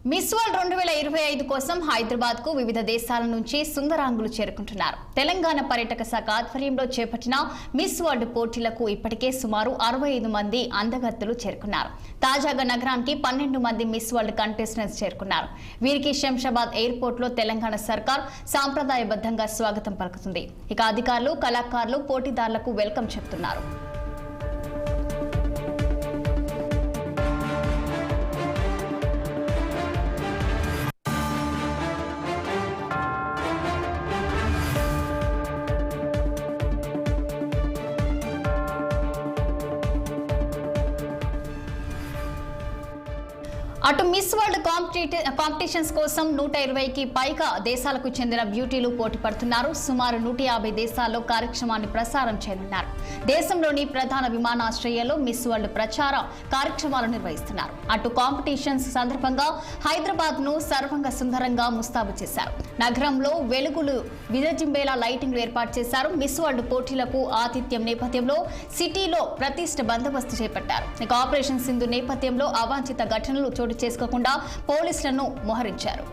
Miss world 2025 కోసం హైదరాబాద్ కు వివిధ దేశాల నుంచి సుందరాంగులు చేరుకుంటున్నారు. తెలంగాణ పర్యాటక శాఖ ఆధ్వర్యంలో చేపట్టిన మిస్ వరల్డ్ పోటీలకు ఇప్పటికే సుమారు 65 మంది అందగత్తెలు చేరుకున్నారు. తాజాగా నగరానికి 12 మంది మిస్ వరల్డ్ కంటెస్టెంట్స్ చేరుకున్నారు. వీరికి శంషాబాద్ ఎయిర్పోర్ట్ లో తెలంగాణ సర్కార్ సాంప్రదాయబద్ధంగా స్వాగతం పలుకుతుంది. ఇక అధికారులు, కళాకారులు పోటీదారులకు వెల్కమ్ చెప్తున్నారు. అటు మిస్ వరల్డ్ కాంపిటీషన్స్ కోసం 120కి పైగా దేశాలకు చెందిన బ్యూటీలు పోటీ పడుతున్నారు. సుమారు 150 దేశాల్లో కార్యక్రమాన్ని ప్రసారం చేయనున్నారు. దేశంలోని ప్రధాన విమానాశ్రయాల్లో మిస్ వరల్డ్ ప్రచార కార్యక్రమాలు నిర్వహిస్తున్నారు. అటు కాంపిటీషన్స్ సందర్భంగా హైదరాబాద్ ను సర్వంగా సుందరంగా ముస్తాబు చేశారు. నగరంలో వెలుగులు విరజింబేలా లైటింగ్ ఏర్పాటు చేశారు. మిస్ వరల్డ్ పోటీలకు ఆతిథ్యం నేపథ్యంలో సిటీలో ప్రతిష్ట బందోబస్తు చేపట్టారు. ఇక ఆపరేషన్ సింధు నేపథ్యంలో అవాంఛిత ఘటనలు చోటు చేసుకోకుండా పోలీసులను మోహరించారు.